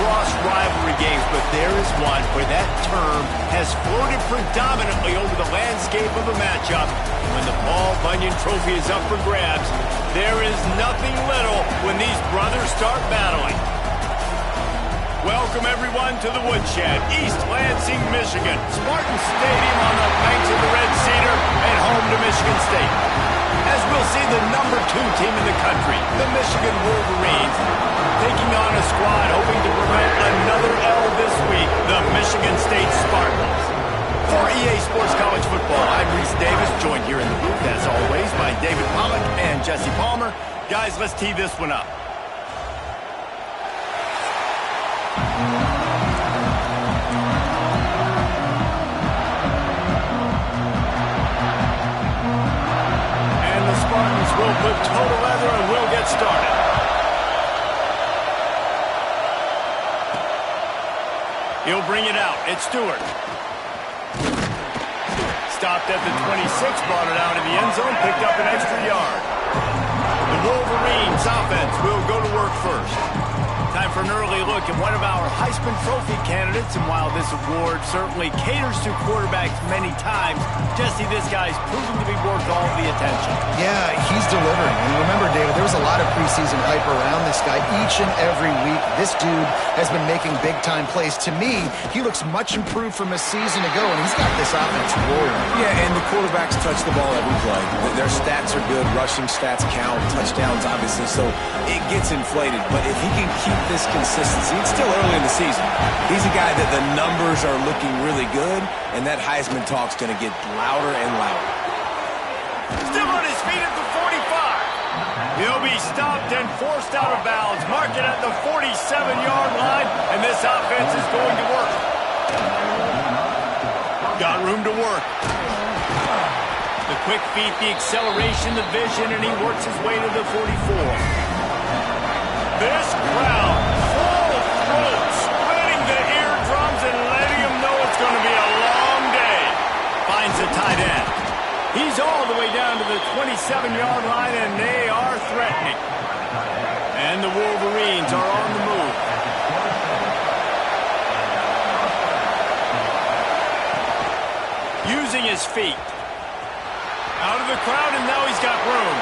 across rivalry games, but there is one where that term has floated predominantly over the landscape of a matchup. When the Paul Bunyan Trophy is up for grabs, there is nothing little when these brothers start battling. Welcome, everyone, to the Woodshed, East Lansing, Michigan. Spartan Stadium on the banks of the Red Cedar and home to Michigan State. As we'll see the #2 team in the country, the Michigan Wolverines, taking on a squad hoping to prevent another L this week, the Michigan State Spartans. For EA Sports College Football, I'm Reese Davis, joined here in the booth, as always, by David Pollack and Jesse Palmer. Guys, let's tee this one up. We'll put total leather and we'll get started. He'll bring it out. It's Stewart. Stopped at the 26, brought it out of the end zone, picked up an extra yard. The Wolverines offense will go to work first. Time for an early look at one of our Heisman Trophy candidates, and while this award certainly caters to quarterbacks many times, Jesse, this guy's proven to be worth all the attention. Yeah, he's delivering. And remember, David, there was a lot of preseason hype around this guy each and every week. This dude has been making big-time plays. To me, he looks much improved from a season ago, and he's got this offense rolling. Yeah, and the quarterbacks touch the ball every play. Their stats are good. Rushing stats count. Touchdowns, obviously, so it gets inflated. But if he can keep this consistency, it's still early in the season. He's a guy that the numbers are looking really good, and that Heisman talk's going to get louder and louder. Still on his feet at the 45. He'll be stopped and forced out of bounds. Mark it at the 47-yard line, and this offense is going to work. Got room to work. The quick feet, the acceleration, the vision, and he works his way to the 44. This crowd, full throat, splitting the eardrums and letting them know it's going to be a long day. Finds the tight end. He's all the way down to the 27-yard line, and they are threatening. And the Wolverines are on the move. Using his feet. Out of the crowd, and now he's got room.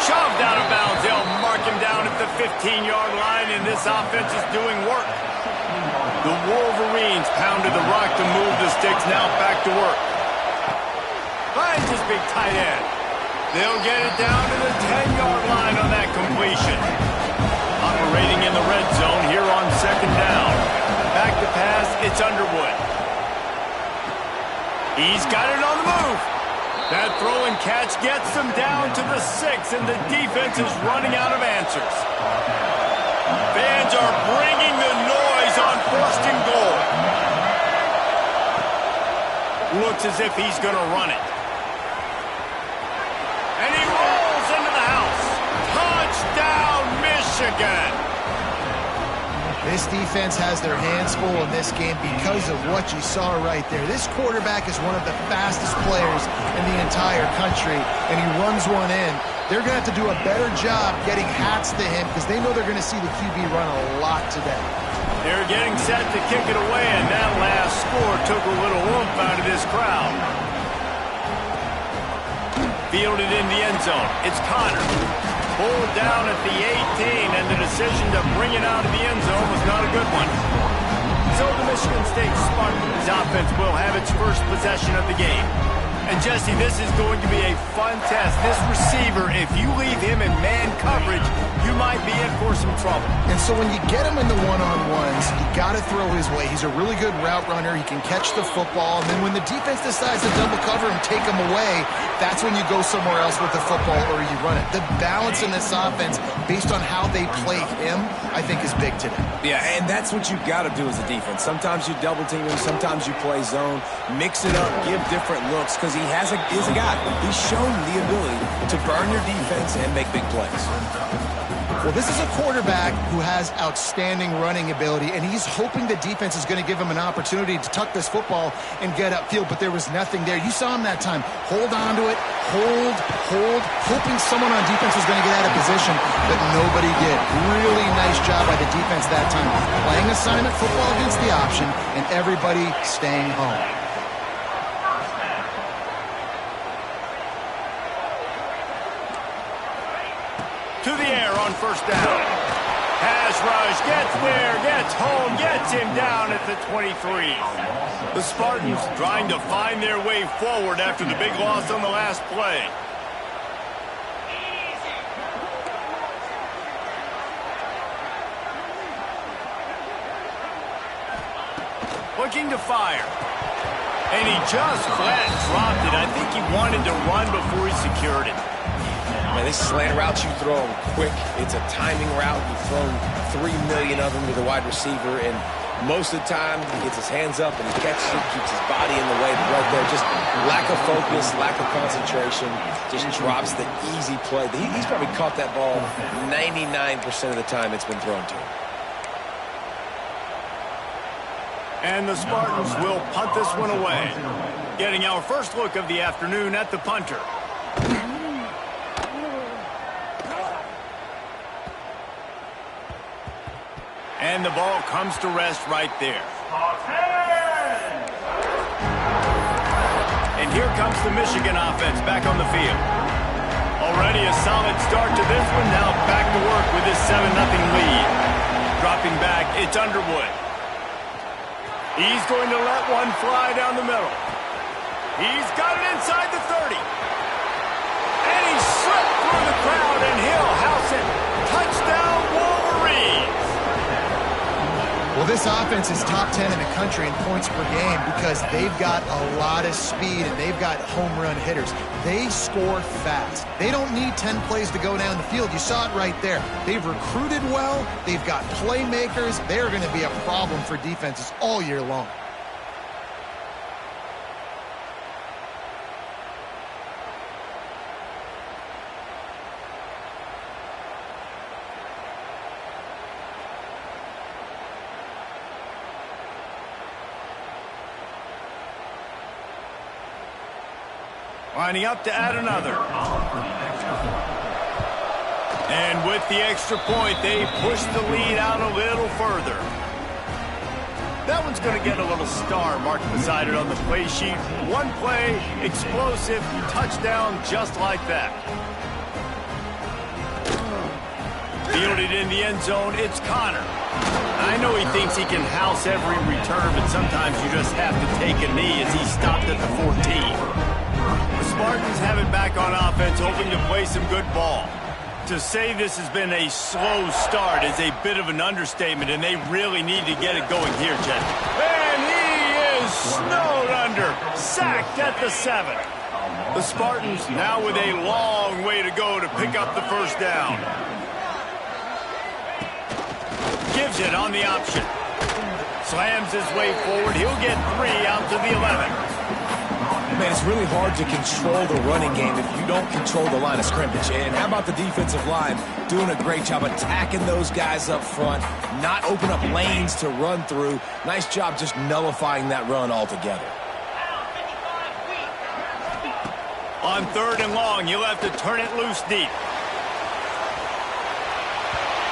Shoved out of bounds. They'll mark him down at the 15-yard line, and this offense is doing work. The Wolverines pounded the rock to move the sticks. Now back to work. Finds his big tight end. They'll get it down to the 10-yard line on that completion. Operating in the red zone here on second down. Back to pass, it's Underwood. He's got it on the move. That throw and catch gets them down to the 6, and the defense is running out of answers. Fans are bringing the noise on first and goal. Looks as if he's going to run it. And he rolls into the house. Touchdown, Michigan! This defense has their hands full in this game because of what you saw right there. This quarterback is one of the fastest players in the entire country, and he runs one in. They're going to have to do a better job getting hats to him because they know they're going to see the QB run a lot today. They're getting set to kick it away, and that last score took a little oomph out of this crowd. Fielded in the end zone. It's Connor. Pulled down at the 18, and the decision to bring it out of the end zone was not a good one. So the Michigan State Spartans offense will have its first possession of the game. And Jesse, this is going to be a fun test. This receiver, if you leave him in man coverage, you might be in for some trouble. And so when you get him in the one-on-ones, you got to throw his way. He's a really good route runner. He can catch the football. And then when the defense decides to double cover and take him away, that's when you go somewhere else with the football or you run it. The balance in this offense, based on how they play him, I think is big today. Yeah, and that's what you've got to do as a defense. Sometimes you double team him, sometimes you play zone, mix it up, give different looks, because he's a guy. He's shown the ability to burn your defense and make big plays. Well, this is a quarterback who has outstanding running ability, and he's hoping the defense is going to give him an opportunity to tuck this football and get upfield, but there was nothing there. You saw him that time. Hold on to it, hold, hoping someone on defense was going to get out of position, but nobody did. Really nice job by the defense that time. Playing assignment football against the option, and everybody staying home. To the air on first down. Pass rush, gets there, gets home, gets him down at the 23. The Spartans trying to find their way forward after the big loss on the last play. Looking to fire. And he just flat dropped it. I think he wanted to run before he secured it. Man, these slant routes you throw them quick. It's a timing route. You've thrown 3 million of them to the wide receiver, and most of the time he gets his hands up and he catches it, keeps his body in the way. But right there, just lack of focus, lack of concentration, just drops the easy play. He's probably caught that ball 99% of the time it's been thrown to him. And the Spartans will punt this one away. Getting our first look of the afternoon at the punter. And the ball comes to rest right there. And here comes the Michigan offense back on the field. Already a solid start to this one. Now back to work with this 7-0 lead. Dropping back, it's Underwood. He's going to let one fly down the middle. He's got it inside the 30. And he slipped through the crowd, and he'll house it. Touchdown, Wolverines. Well, this offense is top 10 in the country in points per game because they've got a lot of speed and they've got home run hitters. They score fast. They don't need 10 plays to go down the field. You saw it right there. They've recruited well. They've got playmakers. They're going to be a problem for defenses all year long. Lining up to add another. And with the extra point, they push the lead out a little further. That one's going to get a little star marked beside it on the play sheet. One play, explosive, touchdown just like that. Fielded in the end zone, it's Connor. I know he thinks he can house every return, but sometimes you just have to take a knee as he stopped at the 14. The Spartans have it back on offense, hoping to play some good ball. To say this has been a slow start is a bit of an understatement, and they really need to get it going here, Jen. And he is snowed under, sacked at the 7. The Spartans now with a long way to go to pick up the first down. Gives it on the option. Slams his way forward. He'll get 3 out to the 11. Man, it's really hard to control the running game if you don't control the line of scrimmage. And how about the defensive line doing a great job attacking those guys up front, not open up lanes to run through. Nice job just nullifying that run altogether. On 3rd and long, you'll have to turn it loose deep.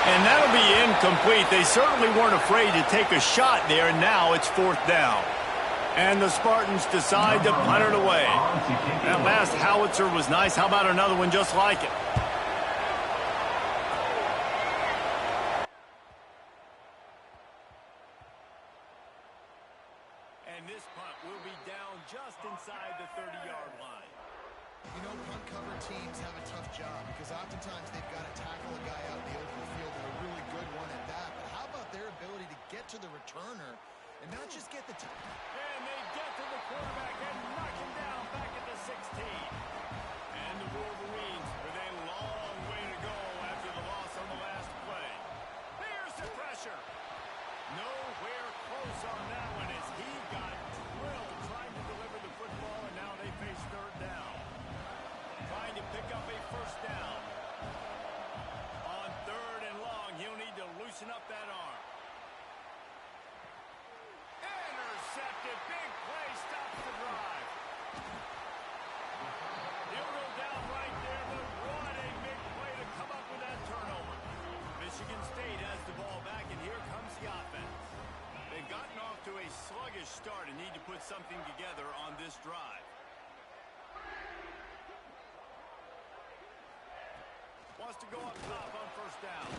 And that'll be incomplete. They certainly weren't afraid to take a shot there, and now it's 4th down. And the Spartans decide to punt it away. That last howitzer was nice. How about another one just like it? And this punt will be down just inside the 30-yard line. You know, punt cover teams have a tough job because oftentimes they've got to tackle a guy out in the open field, and a really good one at that. But how about their ability to get to the returner and not just get the time? And they get to the quarterback and knock him down back at the 16. And the Wolverines with a long way to go after the loss on the last play. Here's the pressure. Nowhere close on that one as he got drilled trying to deliver the football, and now they face 3rd down. Trying to pick up a first down. On 3rd and something together on this drive. Wants to go up top on first down.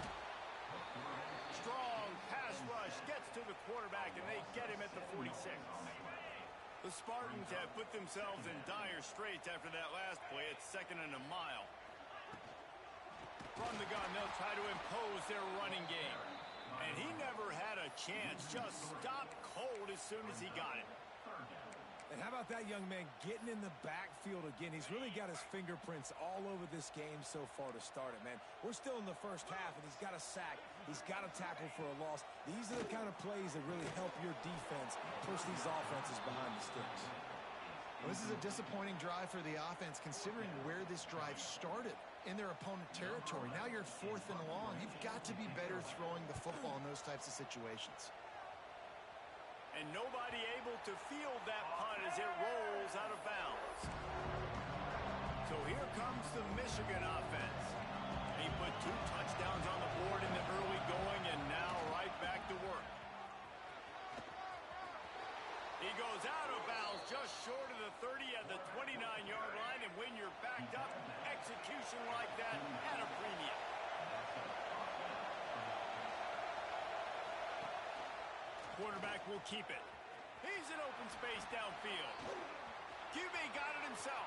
Strong pass rush gets to the quarterback, and they get him at the 46. The Spartans have put themselves in dire straits after that last play. It's 2nd and a mile. From the gun, they'll try to impose their running game. And he never had a chance. Just stopped cold as soon as he got it. And how about that young man getting in the backfield again? He's really got his fingerprints all over this game so far to start it, man. We're still in the first half, and he's got a sack. He's got a tackle for a loss. These are the kind of plays that really help your defense push these offenses behind the sticks. Well, this is a disappointing drive for the offense, considering where this drive started in their opponent territory. Now you're 4th and long. You've got to be better throwing the football in those types of situations. And nobody able to field that punt as it rolls out of bounds. So here comes the Michigan offense. He put 2 touchdowns on the board in the early going, and now right back to work. He goes out of bounds just short of the 30 at the 29-yard line, and when you're backed up, execution like that at a premium. Quarterback will keep it. He's in open space downfield. QB got it himself.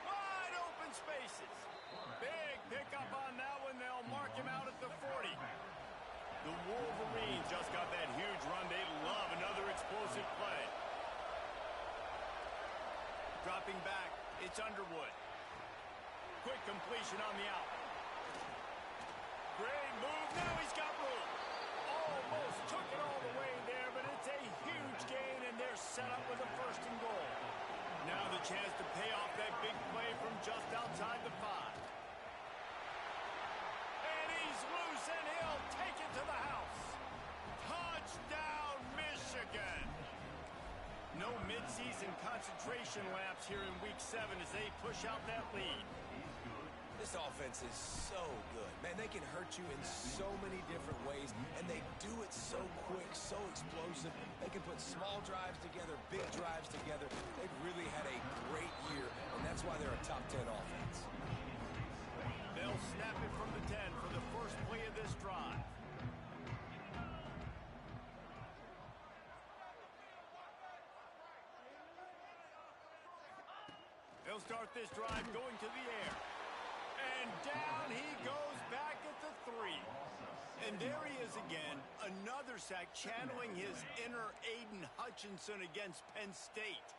Wide open spaces. Big pickup on that one. They'll mark him out at the 40. The Wolverines just got that huge run. They love another explosive play. Dropping back, it's Underwood. Quick completion on the out. Great move. Now he's got room. Almost took it all the way there, but it's a huge gain, and they're set up with a 1st and goal. Now the chance to pay off that big play from just outside the 5. And he's loose, and he'll take it to the house. Touchdown, Michigan! No midseason concentration lapse here in Week 7 as they push out that lead. This offense is so good. Man, they can hurt you in so many different ways, and they do it so quick, so explosive. They can put small drives together, big drives together. They've really had a great year, and that's why they're a top 10 offense. They'll snap it from the 10 for the first play of this drive. They'll start this drive going to the air. And down he goes back at the 3. And there he is again, another sack, channeling his inner Aiden Hutchinson against Penn State.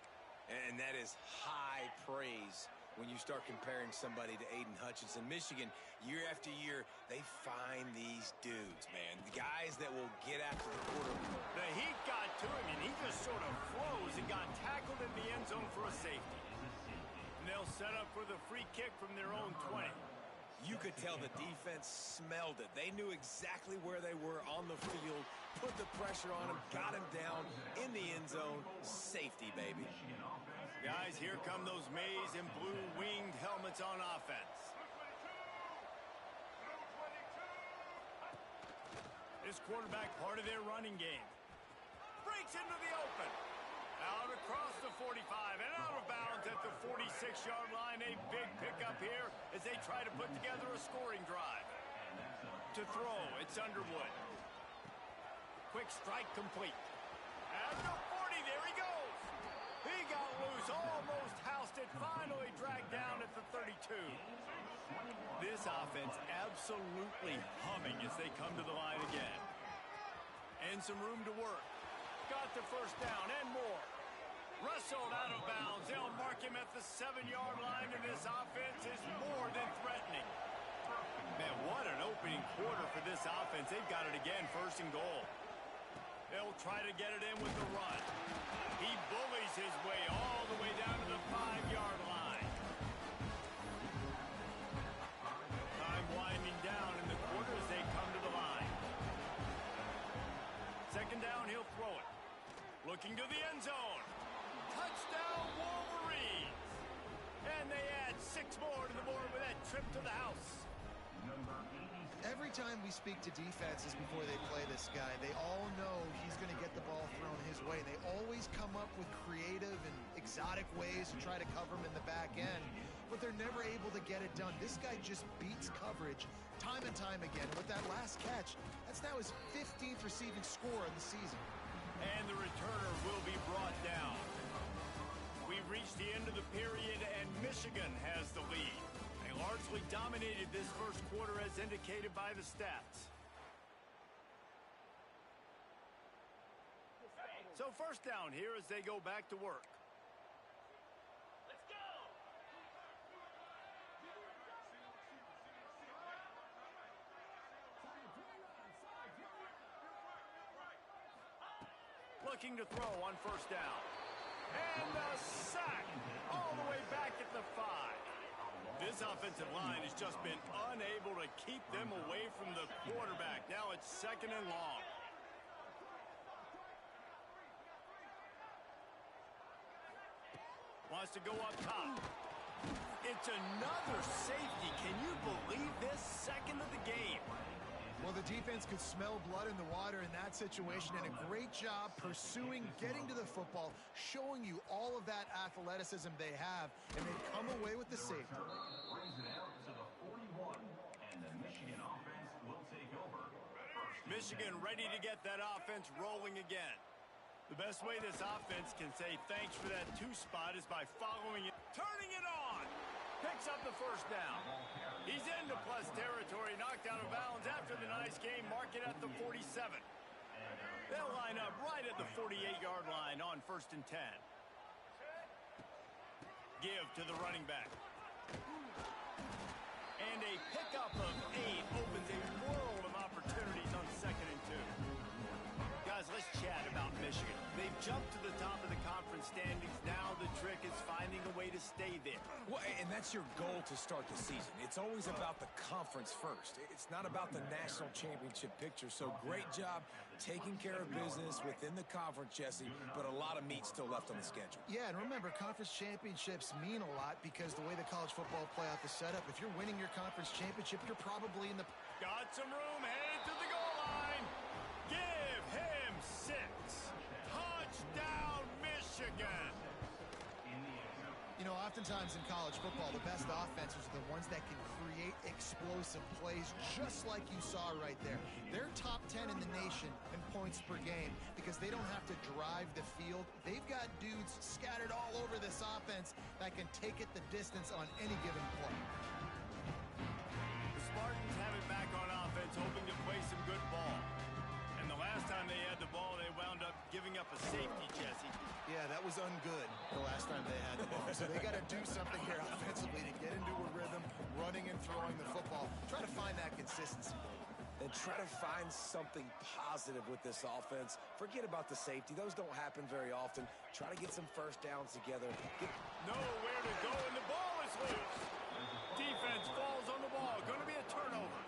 And that is high praise when you start comparing somebody to Aiden Hutchinson. Michigan, year after year, they find these dudes, man. The guys that will get after the quarterback. The heat got to him, and he just sort of froze and got tackled in the end zone for a safety. And they'll set up for the free kick from their own 20. You could tell the defense smelled it. They knew exactly where they were on the field, put the pressure on him, got him down in the end zone. Safety, baby. Guys, here come those maize and blue winged helmets on offense. This quarterback part of their running game. Breaks into the open. Out across the 45 and out of bounds at the 46-yard line. A big pickup here as they try to put together a scoring drive. To throw, it's Underwood. Quick strike complete. At the 40, there he goes. He got loose, almost housed it, finally dragged down at the 32. This offense absolutely humming as they come to the line again. And some room to work. Got the first down and more. Wrestled out of bounds. They'll mark him at the 7-yard line, and this offense is more than threatening. Man, what an opening quarter for this offense. They've got it again, 1st and goal. They'll try to get it in with the run. He bullies his way all the way down to the 5-yard line. Time winding down in the quarter as they come to the line. 2nd down, he'll throw it. Looking to the end zone. Touchdown, Wolverines! And they add 6 more to the board with that trip to the house. Every time we speak to defenses before they play this guy, they all know he's going to get the ball thrown his way. They always come up with creative exotic ways to try to cover him in the back end, but they're never able to get it done. This guy just beats coverage time and time again. With that last catch, that's now his 15th receiving score of the season. And the returner will be brought down. We've reached the end of the period, and Michigan has the lead. They largely dominated this first quarter as indicated by the stats. So first down here as they go back to work. Let's go! Looking to throw on first down. And a sack all the way back at the 5. This offensive line has just been unable to keep them away from the quarterback. Now it's 2nd and long. Wants to go up top. It's another safety. Can you believe this? 2nd of the game. Well, the defense could smell blood in the water in that situation, and a great job pursuing, getting to the football, showing you all of that athleticism they have, and they come away with the safety. Brings it out to the 41, and the Michigan offense will take over. Michigan ready to get that offense rolling again. The best way this offense can say thanks for that 2 spot is by following it, turning it on. Picks up the first down. He's into plus territory, knocked out of bounds after the nice game, mark it at the 47. They'll line up right at the 48-yard line on 1st and 10. Give to the running back. And a pickup of 8 opens a world of opportunities on 2nd and 2. Guys, let's chat about Michigan. They've jumped to the top of the conference standings. Now the trick is finding a way to stay there. Well, and that's your goal to start the season. It's always about the conference first. It's not about the national championship picture. So great job taking care of business within the conference, Jesse, but a lot of meat still left on the schedule. Yeah, and remember, conference championships mean a lot because the way the college football playoff is set up, if you're winning your conference championship, you're probably in the... Got some room, headed to the goal line. Give him 6. Touchdown, Michigan. You know, oftentimes in college football, the best offenses are the ones that can create explosive plays, just like you saw right there. They're top 10 in the nation in points per game because they don't have to drive the field. They've got dudes scattered all over this offense that can take it the distance on any given play. The Spartans have it back on offense, hoping to play some good ball. And the last time they had the ball, they wound up giving up a safety, Jesse. Yeah, that was ungood the last time they had the ball. So they got to do something here offensively to get into a rhythm, running and throwing the football. Try to find that consistency. And try to find something positive with this offense. Forget about the safety. Those don't happen very often. Try to get some first downs together. Nowhere to go, and the ball is loose. Defense falls on the ball. Going to be a turnover.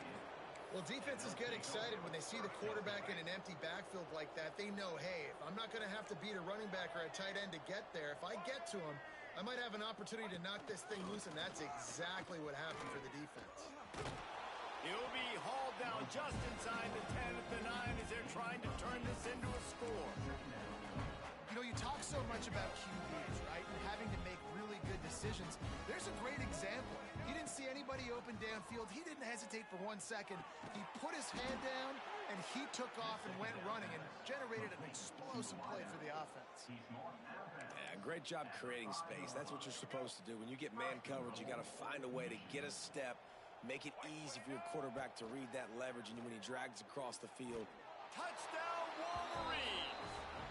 Well, defenses get excited when they see the quarterback in an empty backfield like that. They know, hey, if I'm not going to have to beat a running back or a tight end to get there, if I get to him, I might have an opportunity to knock this thing loose, and that's exactly what happened for the defense. He'll be hauled down just inside the 10 at the 9 as they're trying to turn this into a score. You know, you talk so much about QBs, right, and having to make really good decisions. There's a great example. He didn't see anybody open downfield. He didn't hesitate for 1 second. He put his hand down, and he took off and went running and generated an explosive play for the offense. Yeah, great job creating space. That's what you're supposed to do. When you get man coverage, you got to find a way to get a step, make it easy for your quarterback to read that leverage, and when he drags across the field. Touchdown, Wolverines!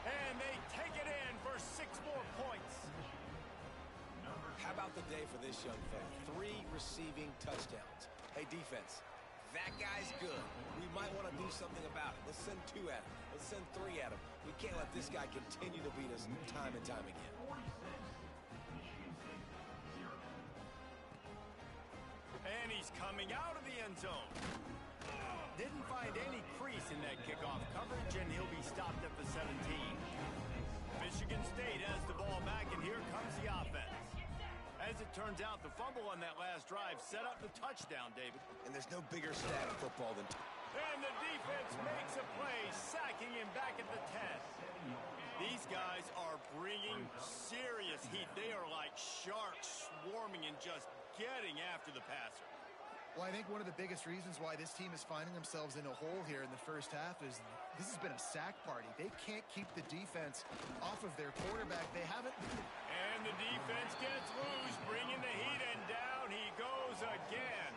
And they take it in for 6 more points. How about the day for this young fella? 3 receiving touchdowns. Hey, defense, that guy's good. We might want to do something about it. Let's send 2 at him. Let's send 3 at him. We can't let this guy continue to beat us time and time again. And he's coming out of the end zone. Didn't find any crease in that kickoff coverage, and he'll be stopped at the 17. Michigan State has the ball back, and here comes the offense. As it turns out, the fumble on that last drive set up the touchdown, David. And there's no bigger stat in football than... And the defense makes a play, sacking him back at the 10. These guys are bringing serious heat. sharp, swarming and just getting after the passer. Well, I think one of the biggest reasons why this team is finding themselves in a hole here in the first half is this has been a sack party. They can't keep the defense off of their quarterback. They haven't. And the defense gets loose, bringing the heat, and down he goes again.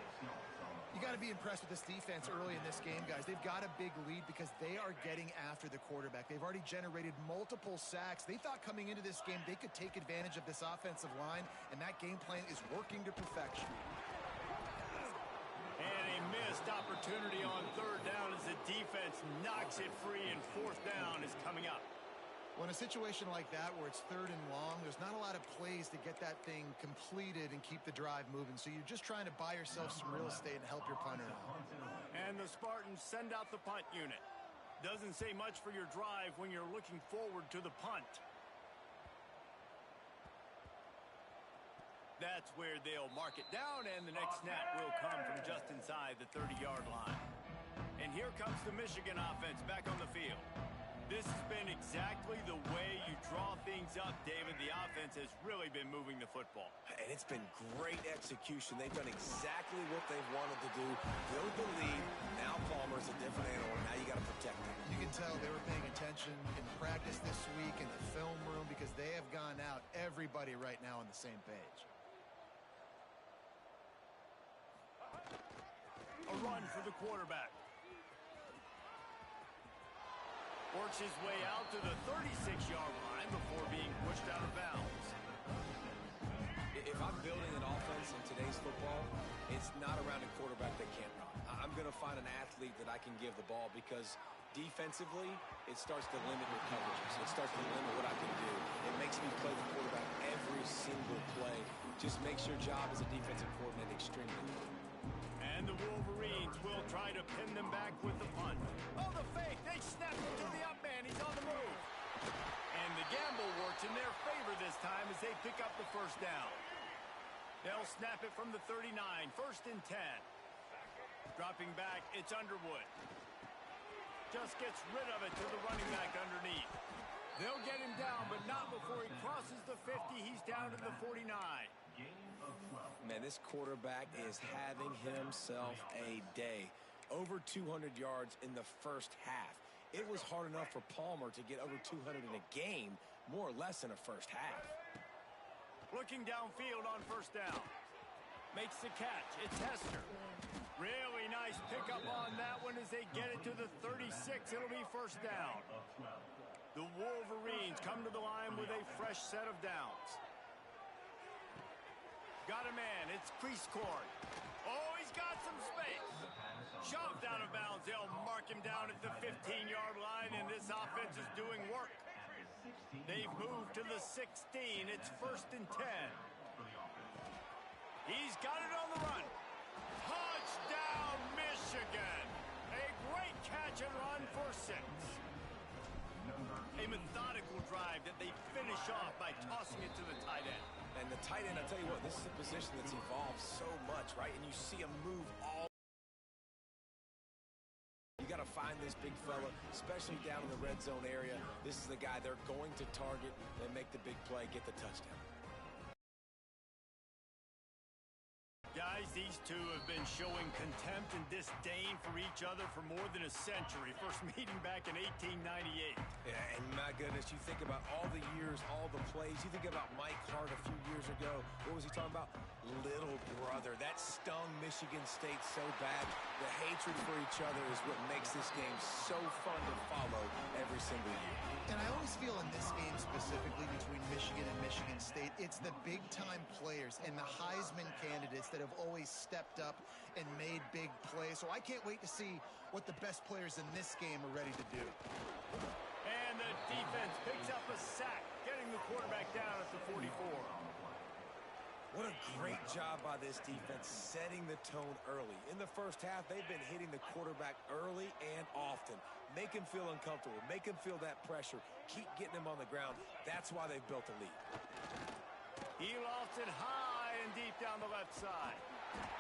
You got to be impressed with this defense early in this game, guys. They've got a big lead because they are getting after the quarterback. They've already generated multiple sacks. They thought coming into this game they could take advantage of this offensive line, and that game plan is working to perfection. And a missed opportunity on third down as the defense knocks it free, and fourth down is coming up. Well, in a situation like that where it's third and long, there's not a lot of plays to get that thing completed and keep the drive moving. So you're just trying to buy yourself some real estate and help your punter out. And the Spartans send out the punt unit. Doesn't say much for your drive when you're looking forward to the punt. That's where they'll mark it down, and the next snap will come from just inside the 30-yard line. And here comes the Michigan offense back on the field. This has been exactly the way you draw things up, David. The offense has really been moving the football. And it's been great execution. They've done exactly what they've wanted to do. Build the lead. Now Palmer's a different animal. Now you got to protect him. You can tell they were paying attention in practice this week in the film room because they have gone out, everybody right now on the same page. A run for the quarterback. Works his way out to the 36-yard line before being pushed out of bounds. If I'm building an offense in today's football, it's not around a quarterback that can't run. I'm going to find an athlete that I can give the ball because defensively, it starts to limit your coverages. It starts to limit what I can do. It makes me play the quarterback every single play. Just makes your job as a defensive coordinator extremely important. And the Wolverines will try to pin them back with the punt. Oh, the fake. They snap him to the up man. He's on the move. And the gamble works in their favor this time as they pick up the first down. They'll snap it from the 39. First and 10. Dropping back, it's Underwood. Just gets rid of it to the running back underneath. They'll get him down, but not before he crosses the 50. He's down to the 49. Man, this quarterback is having himself a day. Over 200 yards in the first half. It was hard enough for Palmer to get over 200 in a game, more or less in a first half. Looking downfield on first down. Makes the catch. It's Hester. Really nice pickup on that one as they get it to the 36. It'll be first down. The Wolverines come to the line with a fresh set of downs. Got a man. It's Creascourt. Oh, he's got some space. Shoved out of bounds. They'll mark him down at the 15-yard line, and this offense is doing work. They've moved to the 16. It's first and 10. He's got it on the run. Touchdown, Michigan. A great catch and run for 6. A methodical drive that they finish off by tossing it to the tight end. And the tight end, I'll tell you what, this is a position that's evolved so much, right? And you see him move all. You got to find this big fella, especially down in the red zone area. This is the guy they're going to target and make the big play, get the touchdown. Guys, these two have been showing contempt and disdain for each other for more than a century. First meeting back in 1898. Yeah, and my goodness, you think about all the years, all the plays. You think about Mike Hart a few years ago. What was he talking about? Little brother. That stung Michigan State so bad. The hatred for each other is what makes this game so fun to follow every single year. And I always feel in this game specifically between Michigan and Michigan State, it's the big-time players and the Heisman candidates that have always stepped up and made big plays. So I can't wait to see what the best players in this game are ready to do. And the defense picks up a sack, getting the quarterback down at the 44. What a great job by this defense setting the tone early. In the first half, they've been hitting the quarterback early and often. Make him feel uncomfortable. Make him feel that pressure. Keep getting him on the ground. That's why they've built a lead. He lofts it high and deep down the left side.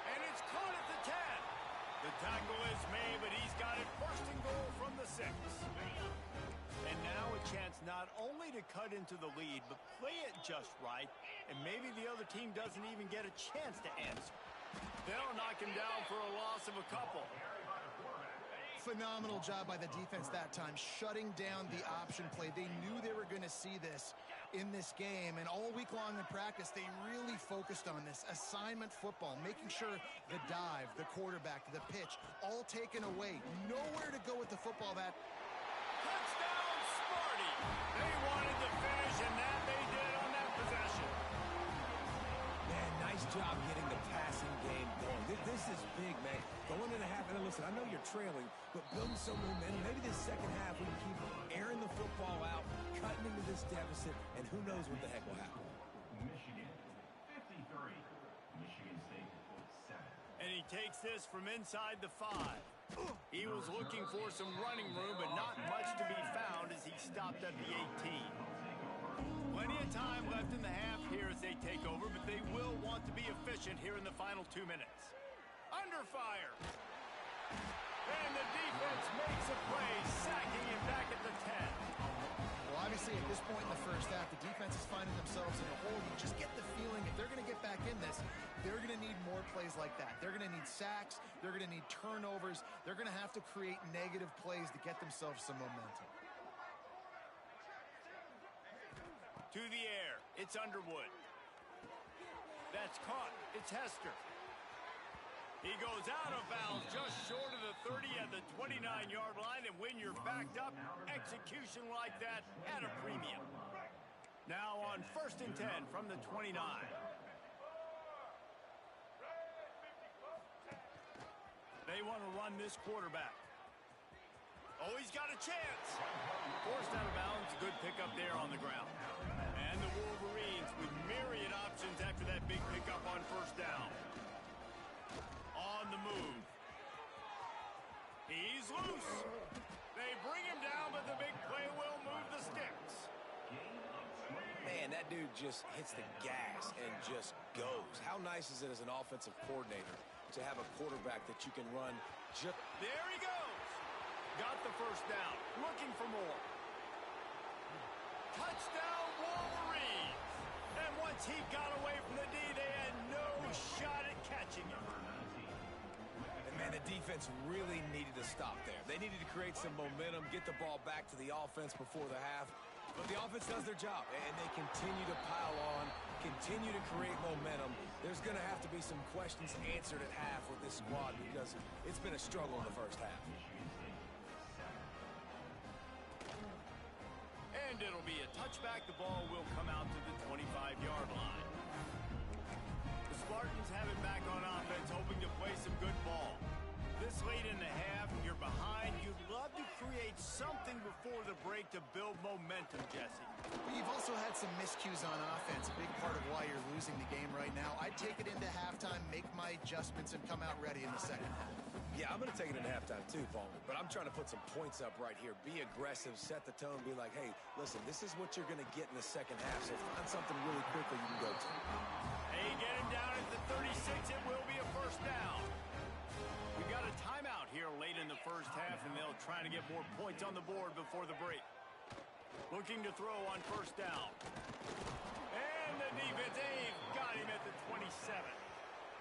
And it's caught at the 10. The tackle is made, but he's got it first and goal from the 6. And now a chance not only to cut into the lead, but play it just right, and maybe the other team doesn't even get a chance to answer. They'll knock him down for a loss of a couple. Phenomenal job by the defense that time, shutting down the option play. They knew they were going to see this in this game, and all week long in practice, they really focused on this assignment football, making sure the dive, the quarterback, the pitch, all taken away. Nowhere to go with the football. That touchdown, Sparty! They wanted to finish, and that they did on that possession. Man, nice job getting the passing game going. This is big, man. Going into half, and listen, I know you're trailing, but building some momentum. Maybe this second half we can keep airing the football out, cutting into this deficit, and who knows what the heck will happen. Michigan 53, Michigan State 7. And he takes this from inside the 5. He was looking for some running room, but not much to be found as he stopped at the 18. Plenty of time left in the half here as they take over, but they will want to be efficient here in the final 2 minutes. Under fire. And the defense makes a play, sacking him back at the 10. Well, obviously, at this point in the first half, the defense is finding themselves in a hole. You just get the feeling if they're going to get back in this, they're going to need more plays like that. They're going to need sacks. They're going to need turnovers. They're going to have to create negative plays to get themselves some momentum. To the air. It's Underwood. That's caught. It's Hester. He goes out of bounds just short of the 30 at the 29-yard line, and when you're backed up, execution like that at a premium. Now on 1st and 10 from the 29. They want to run this quarterback. Oh, he's got a chance. Forced out of bounds, good pickup there on the ground. And the Wolverines with myriad options after that big pickup on 1st down. On the move. He's loose. They bring him down, but the big play will move the sticks. Man, that dude just hits the gas and just goes. How nice is it as an offensive coordinator to have a quarterback that you can run just... There he goes. Got the 1st down. Looking for more. Touchdown, Wolverines. And once he got away from the D, they had no shot at catching him. And man, the defense really needed to stop there. They needed to create some momentum, get the ball back to the offense before the half. But the offense does their job, and they continue to pile on, continue to create momentum. There's going to have to be some questions answered at half with this squad because it's been a struggle in the first half. And it'll be a touchback. The ball will come out to the 25-yard line. The Spartans have it back on offense, hoping to play some good ball. This late in the half, you're behind. You'd love to create something before the break to build momentum, Jesse. But you've also had some miscues on offense, a big part of why you're losing the game right now. I'd take it into halftime, make my adjustments, and come out ready in the second half. Yeah, I'm going to take it into halftime too, Paul. But I'm trying to put some points up right here. Be aggressive, set the tone, be like, hey, listen, this is what you're going to get in the second half, so find something really quickly you can go to. They get him down at the 36. It will be a 1st down. We've got a timeout here late in the first half, and they'll try to get more points on the board before the break. Looking to throw on 1st down. And the defense, they've got him at the 27.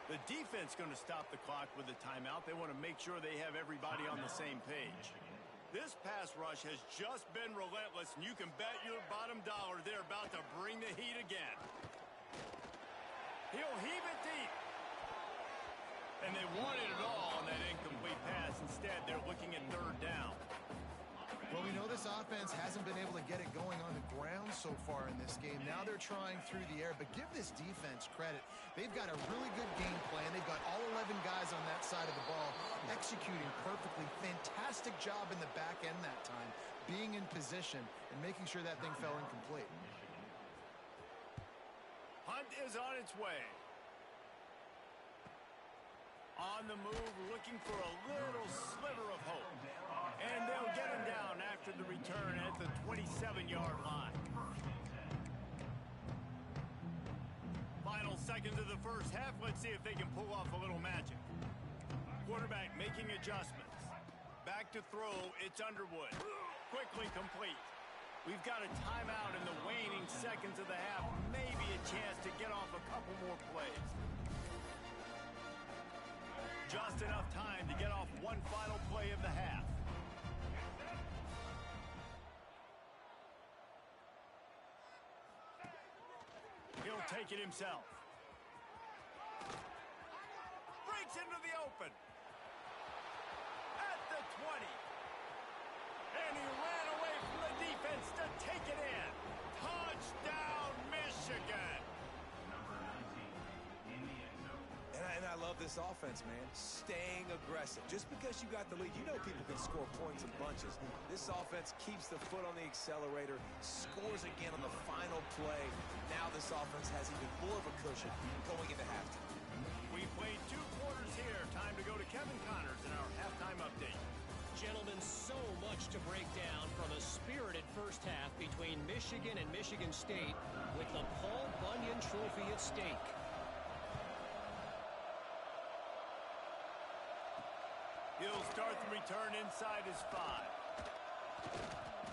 The defense going to stop the clock with the timeout. They want to make sure they have everybody on the same page. This pass rush has just been relentless, and you can bet your bottom dollar they're about to bring the heat again. He'll heave it deep. And they wanted it all on that incomplete pass. Instead, they're looking at 3rd down. Well, we know this offense hasn't been able to get it going on the ground so far in this game. Now they're trying through the air, but give this defense credit. They've got a really good game plan. They've got all 11 guys on that side of the ball executing perfectly. Fantastic job in the back end that time, being in position and making sure that thing fell incomplete. Hunt is on its way. On the move, looking for a little sliver of hope. And they'll get him down after the return at the 27-yard line. Final seconds of the first half. Let's see if they can pull off a little magic. Quarterback making adjustments. Back to throw. It's Underwood. quickly complete. We've got a timeout in the waning seconds of the half. Maybe a chance to get off a couple more plays. Just enough time to get off one final play of the half. He'll take it himself. Breaks into the open. At the 20. And he ran away from the defense to take it in. Touchdown, Michigan. Number 19 in the end zone. And I love this offense, man. Staying aggressive. Just because you got the lead, you know people can score points in bunches. This offense keeps the foot on the accelerator, scores again on the final play. Now this offense has even more of a cushion going into halftime. We played 2 quarters here. Time to go to Kevin Connors in our halftime update. Gentlemen, so much to break down from a spirited first half between Michigan and Michigan State with the Paul Bunyan Trophy at stake. He'll start the return inside his 5.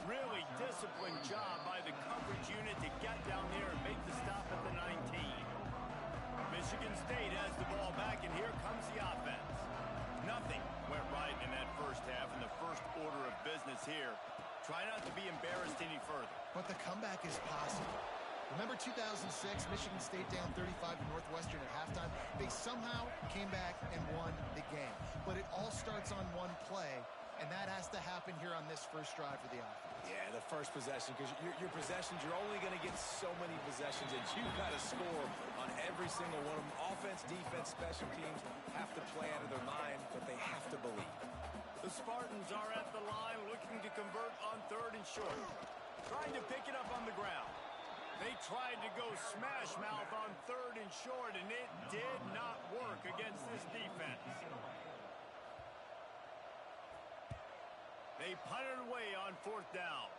Really disciplined job by the coverage unit to get down there and make the stop at the 19. Michigan State has the ball back, and here comes the offense. Nothing went right in that first half in the first order of business here. Try not to be embarrassed any further. But the comeback is possible. Remember 2006, Michigan State down 35 to Northwestern at halftime? They somehow came back and won the game. But it all starts on one play, and that has to happen here on this first drive for the offense. Yeah, the first possession, because your possessions, you're only going to get so many possessions, and you've got to score on every single one of them. Offense, defense, special teams have to play out of their mind, but they have to believe. The Spartans are at the line looking to convert on 3rd and short. Trying to pick it up on the ground. They tried to go smash mouth on 3rd and short, and it did not work against this defense. They punted away on 4th down.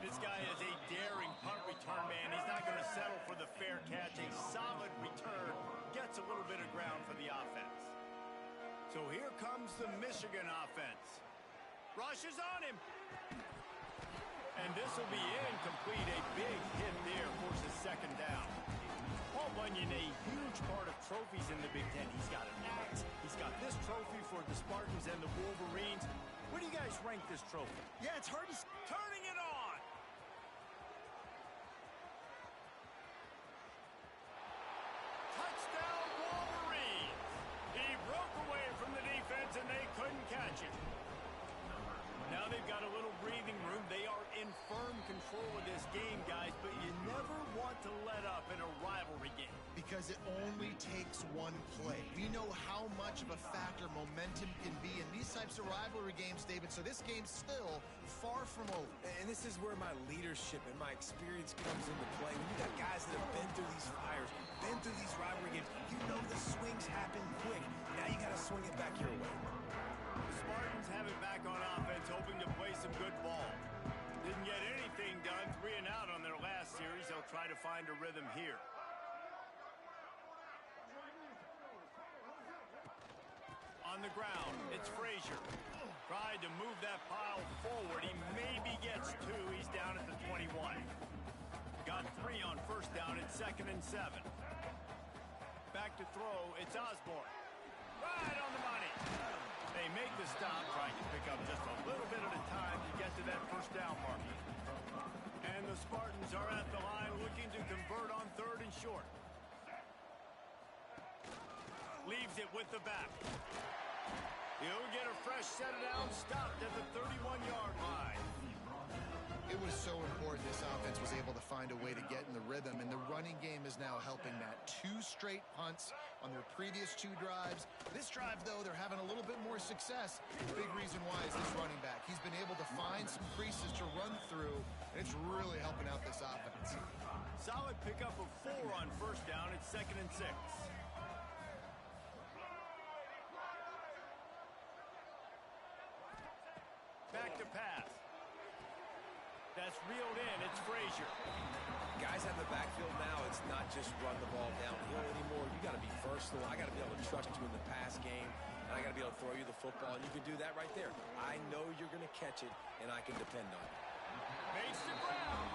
This guy is a daring punt return man. He's not going to settle for the fair catch. A solid return gets a little bit of ground for the offense. So here comes the Michigan offense. Rushes on him. And this will be incomplete. A big hit there forces 2nd down. Paul Bunyan, a huge part of trophies in the Big Ten. He's got an axe. He's got this trophy for the Spartans and the Wolverines. Where do you guys rank this trophy? Yeah, it's hard to... Turning it on. Touchdown, Wolverines. He broke away from the defense, and they couldn't catch him. Now they've got a little breathing room. They are in firm control of this game, guys, but you never want to let up in a rivalry game. Because it only takes one play. We know how much of a factor momentum can be in these types of rivalry games, David, so this game's still far from over. And this is where my leadership and my experience comes into play. When you got guys that have been through these fires, been through these rivalry games, you know the swings happen quick. Now you got to swing it back your way. The Spartans have it back on offense, hoping to play some good ball. Didn't get anything done, 3 and out on their last series. They'll try to find a rhythm here. On the ground, it's Frazier. Tried to move that pile forward. He maybe gets 2. He's down at the 21. Got 3 on 1st down. It's 2nd and 7. Back to throw. It's Osborne. Right on the money. They make the stop, trying to pick up just a little bit at a time to get to that 1st down mark. And the Spartans are at the line looking to convert on 3rd and short. Leaves it with the back. He'll get a fresh set down, stopped at the 31-yard line. It was so important this offense was able to find a way to get in the rhythm, and the running game is now helping that. 2 straight punts on their previous 2 drives. This drive, though, they're having a little bit more success. The big reason why is this running back. He's been able to find some creases to run through, and it's really helping out this offense. Solid pickup of 4 on 1st down. It's 2nd and 6. Back to pass. That's reeled in. It's Frazier. Guys have the backfield now. It's not just run the ball downhill anymore. You got to be versatile. I got to be able to trust you in the pass game. and I got to be able to throw you the football, and you can do that right there. I know you're going to catch it, and I can depend on it. Makes the grab.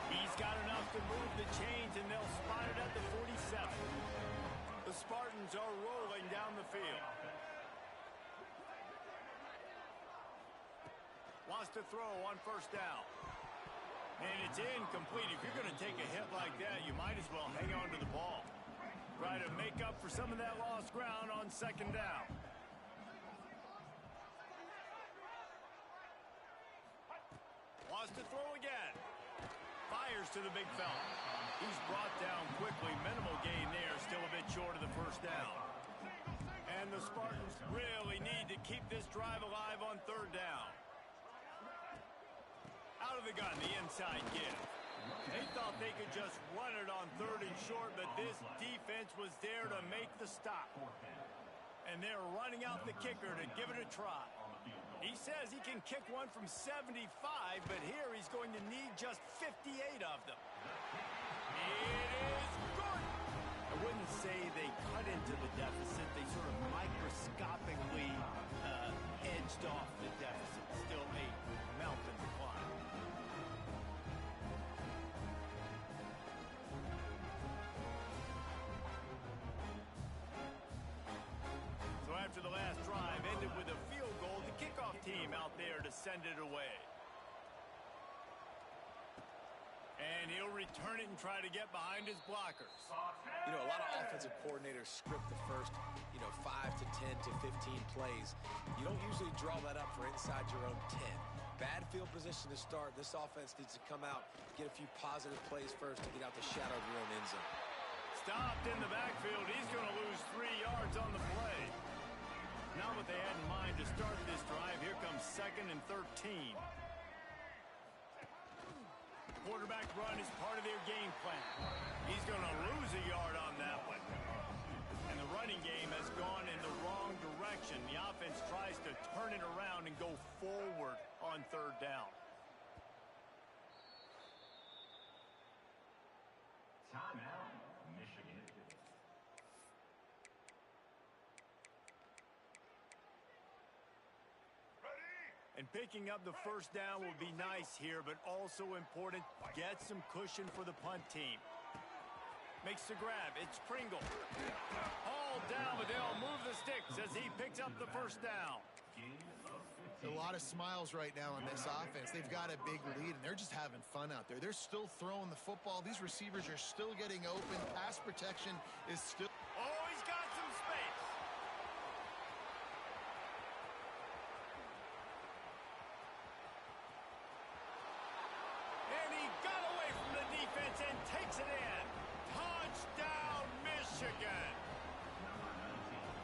He's got enough to move the chains, and they'll spot it at the 47. The Spartans are rolling down the field. Wants to throw on first down. And it's incomplete. If you're going to take a hit like that, you might as well hang on to the ball. Try to make up for some of that lost ground on second down. Wants to throw again. Fires to the big fella. He's brought down quickly. Minimal gain there. Still a bit short of the first down. And the Spartans really need to keep this drive alive on third down. Out of the gun, the inside give. They thought they could just run it on third and short, but this defense was there to make the stop. And they're running out the kicker to give it a try. He says he can kick one from 75, but here he's going to need just 58 of them. It is good. I wouldn't say they cut into the deficit. They sort of microscopically edged off the deficit. Still a mountain to climb. So after the last drive ended with a field goal, the kickoff team out there to send it away. And he'll return it and try to get behind his blockers. You know, a lot of offensive coordinators script the first, 5 to 10 to 15 plays. You don't usually draw that up for inside your own 10. Bad field position to start. This offense needs to come out, get a few positive plays first to get out the shadow of your own end zone. Stopped in the backfield. He's going to lose 3 yards on the play. Not what they had in mind to start this drive. Here comes 2nd and 13. Quarterback run is part of their game plan. He's going to lose a yard on that one. And the running game has gone in the wrong direction. The offense tries to turn it around and go forward on third down. Timeout, Michigan. And picking up the first down will be nice here, but also important. Get some cushion for the punt team. Makes the grab. It's Pringle. Hauled down, but they'll move the sticks as he picks up the first down. A lot of smiles right now on this offense. They've got a big lead, and they're just having fun out there. They're still throwing the football. These receivers are still getting open. Pass protection is still... Oh, he's got some space. And he got away from the defense and takes it in. Touchdown, Michigan.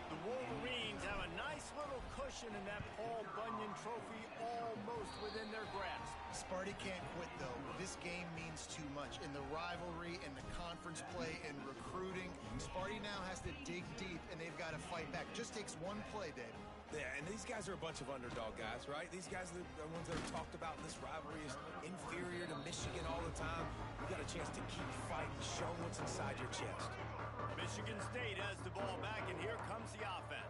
The Wolverines have a nice little cushion in that Paul Bunyan trophy almost within their grasp. Sparty can't quit, though. This game means too much. In the rivalry, in the conference play, in recruiting, Sparty now has to dig deep, and they've got to fight back. Just takes one play, David. Yeah, and these guys are a bunch of underdog guys, right? These guys are the ones that are talked about in this rivalry as inferior to Michigan all the time. You got a chance to keep fighting, show what's inside your chest. Michigan State has the ball back, and here comes the offense.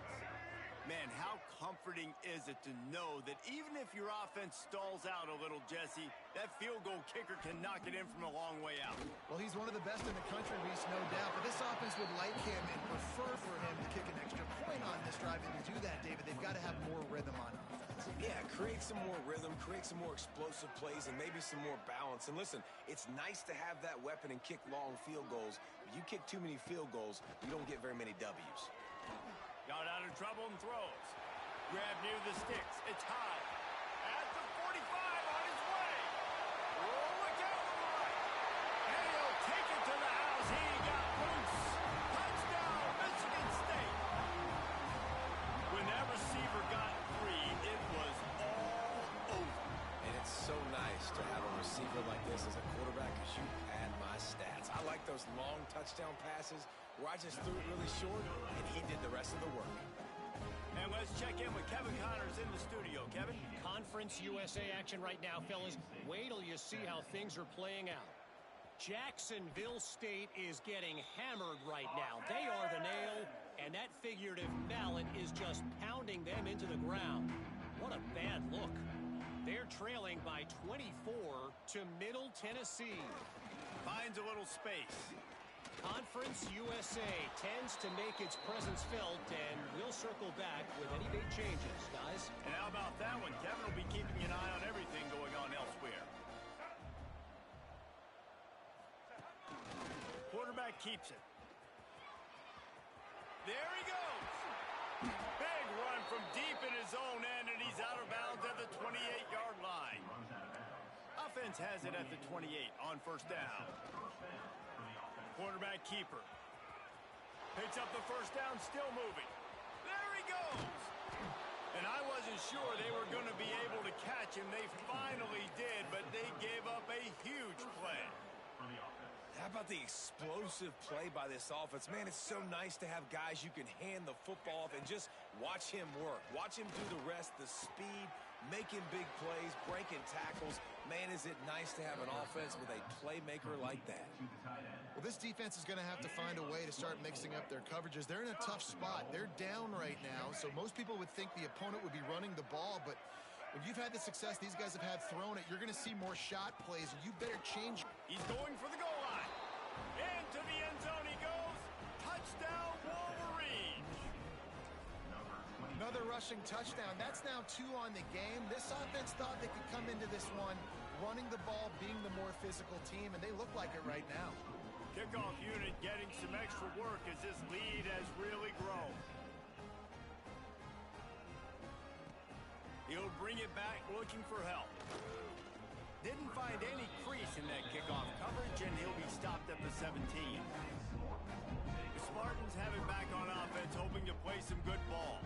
Man, how comforting is it to know that even if your offense stalls out a little, Jesse, that field goal kicker can knock it in from a long way out. Well, he's one of the best in the country, Reese, no doubt. But this offense would like him and prefer for him to kick an extra point on this drive. And to do that, David, they've got to have more rhythm on offense. Yeah, create some more rhythm, create some more explosive plays, and maybe some more balance. And listen, it's nice to have that weapon and kick long field goals. But you kick too many field goals, you don't get very many W's. Got out of trouble and throws. Grab near the sticks. It's high. At the 45 on his way. Oh, look out to the right. And he'll take it to the house. He got loose. Touchdown, Michigan State. When that receiver got free, it was all over. And it's so nice to have a receiver like this as a quarterback because you pad my stats. I like those long touchdown passes where I just threw it really short and he did the rest of the work. And let's check in with Kevin Connors in the studio. Kevin? Conference USA action right now, fellas. Wait till you see how things are playing out. Jacksonville State is getting hammered right now. They are the nail. And that figurative mallet is just pounding them into the ground. What a bad look. They're trailing by 24 to Middle Tennessee. Finds a little space. Conference USA tends to make its presence felt, and we'll circle back with any big changes, guys. And how about that one? Kevin will be keeping an eye on everything going on elsewhere. Quarterback keeps it. There he goes. Big run from deep in his own end, and he's out of bounds at the 28-yard line. Offense has it at the 28 on first down. Quarterback keeper. Picks up the first down, still moving. There he goes. And I wasn't sure they were going to be able to catch him. They finally did, but they gave up a huge play. How about the explosive play by this offense? Man, it's so nice to have guys you can hand the football off and just watch him work. Watch him do the rest, the speed, making big plays, breaking tackles. Man, is it nice to have an offense with a playmaker like that. Well, this defense is going to have to find a way to start mixing up their coverages. They're in a tough spot. They're down right now, so most people would think the opponent would be running the ball, but if you've had the success these guys have had throwing it, you're going to see more shot plays, and you better change. He's going for the goal line. Into the end zone he goes. Touchdown, Wolverine. Another rushing touchdown. That's now 2 on the game. This offense thought they could come into this one running the ball, being the more physical team, and they look like it right now. Kickoff unit getting some extra work as this lead has really grown. He'll bring it back looking for help. Didn't find any crease in that kickoff coverage, and he'll be stopped at the 17. The Spartans have it back on offense, hoping to play some good ball.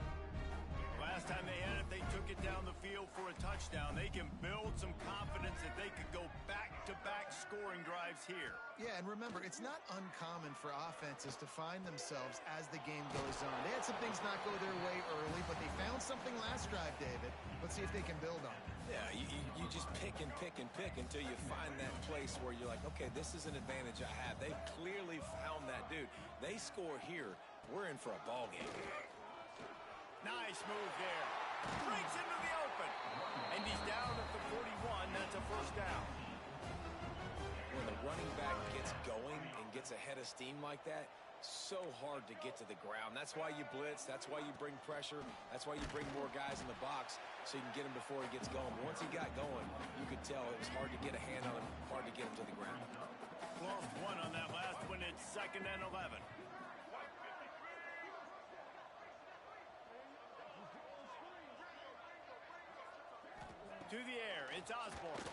Last time they had it, they took it down the field for a touchdown. They can build some confidence that they could go back-to-back scoring drives here. Yeah, and remember, it's not uncommon for offenses to find themselves as the game goes on. They had some things not go their way early, but they found something last drive, David. Let's see if they can build on it. Yeah, you just pick and pick and pick until you find that place where you're like, okay, this is an advantage I have. They've clearly found that, dude. They score here, we're in for a ball game. Nice move there. Breaks into the open. And he's down at the 41. That's a first down. When the running back gets going and gets ahead of steam like that, so hard to get to the ground. That's why you blitz. That's why you bring pressure. That's why you bring more guys in the box so you can get him before he gets going. But once he got going, you could tell it was hard to get a hand on him, hard to get him to the ground. Lost one on that last one. It's 2nd and 11. To the air, it's Osborne.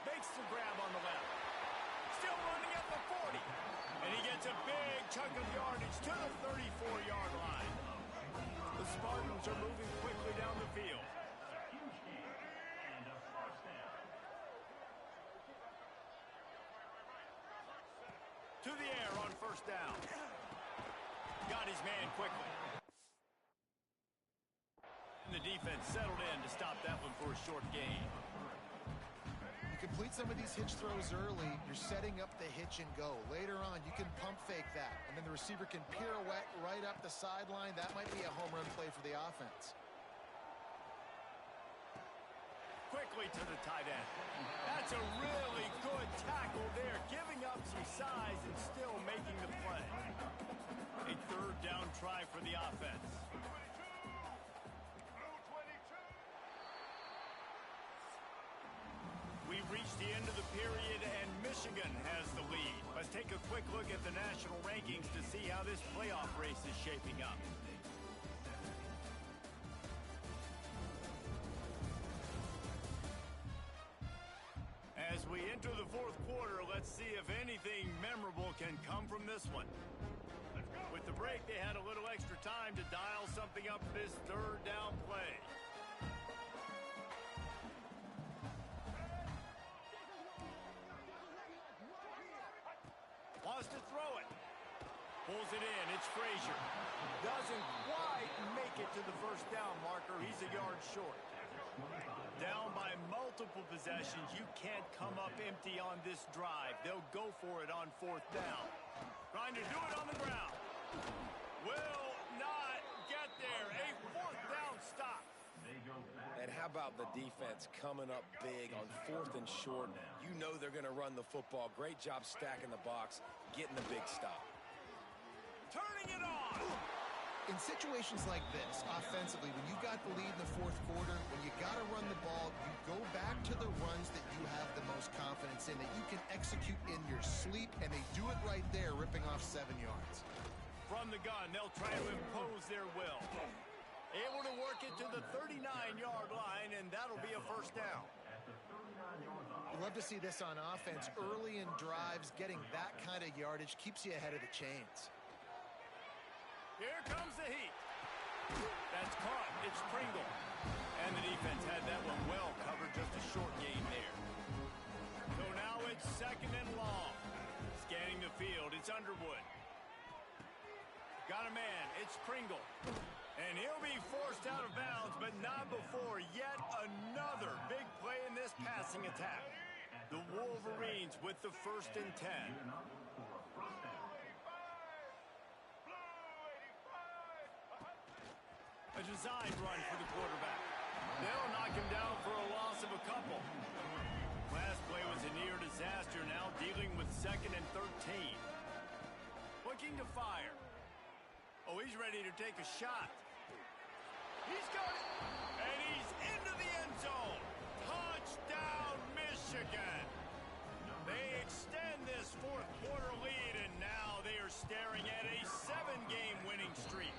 Makes the grab on the left. Still running at the 40. And he gets a big chunk of yardage to the 34-yard line. The Spartans are moving quickly down the field. To the air on first down. Got his man quickly. And the defense settled in to stop that one for a short gain. You complete some of these hitch throws early, you're setting up the hitch and go. Later on, you can pump fake that, and then the receiver can pirouette right up the sideline. That might be a home run play for the offense. Quickly to the tight end. That's a really good tackle there, giving up some size and still making the play. A 3rd down try for the offense. We've reached the end of the period, and Michigan has the lead. Let's take a quick look at the national rankings to see how this playoff race is shaping up. As we enter the 4th quarter, let's see if anything memorable can come from this one. With the break, they had a little extra time to dial something up for this 3rd down play. Wants to throw it. Pulls it in. It's Frazier. Doesn't quite make it to the first down marker. He's a yard short. Down by multiple possessions. You can't come up empty on this drive. They'll go for it on 4th down. Trying to do it on the ground. will not get there. A fourth down stop. And how about the defense coming up big on 4th and short? You know they're going to run the football. Great job stacking the box, getting the big stop. Turning it on. In situations like this, offensively, when you got the lead in the fourth quarter, when you got to run the ball, you go back to the runs that you have the most confidence in, that you can execute in your sleep, and they do it right there, ripping off 7 yards. From the gun, they'll try to impose their will. Able to work it to the 39-yard line, and that'll be a first down. You love to see this on offense. Early in drives, getting that kind of yardage keeps you ahead of the chains. Here comes the heat. That's caught. It's Pringle. And the defense had that one well covered, just a short gain there. So now it's 2nd and long. Scanning the field, it's Underwood. Got a man, it's Pringle. And he'll be forced out of bounds, but not before yet another big play in this passing attack. The Wolverines with the 1st and 10. A designed run for the quarterback. They'll knock him down for a loss of a couple. Last play was a near disaster, now dealing with 2nd and 13. Looking to fire. Oh, he's ready to take a shot. He's got it. And he's into the end zone. Touchdown, Michigan. They extend this fourth quarter lead, and now they are staring at a 7-game winning streak.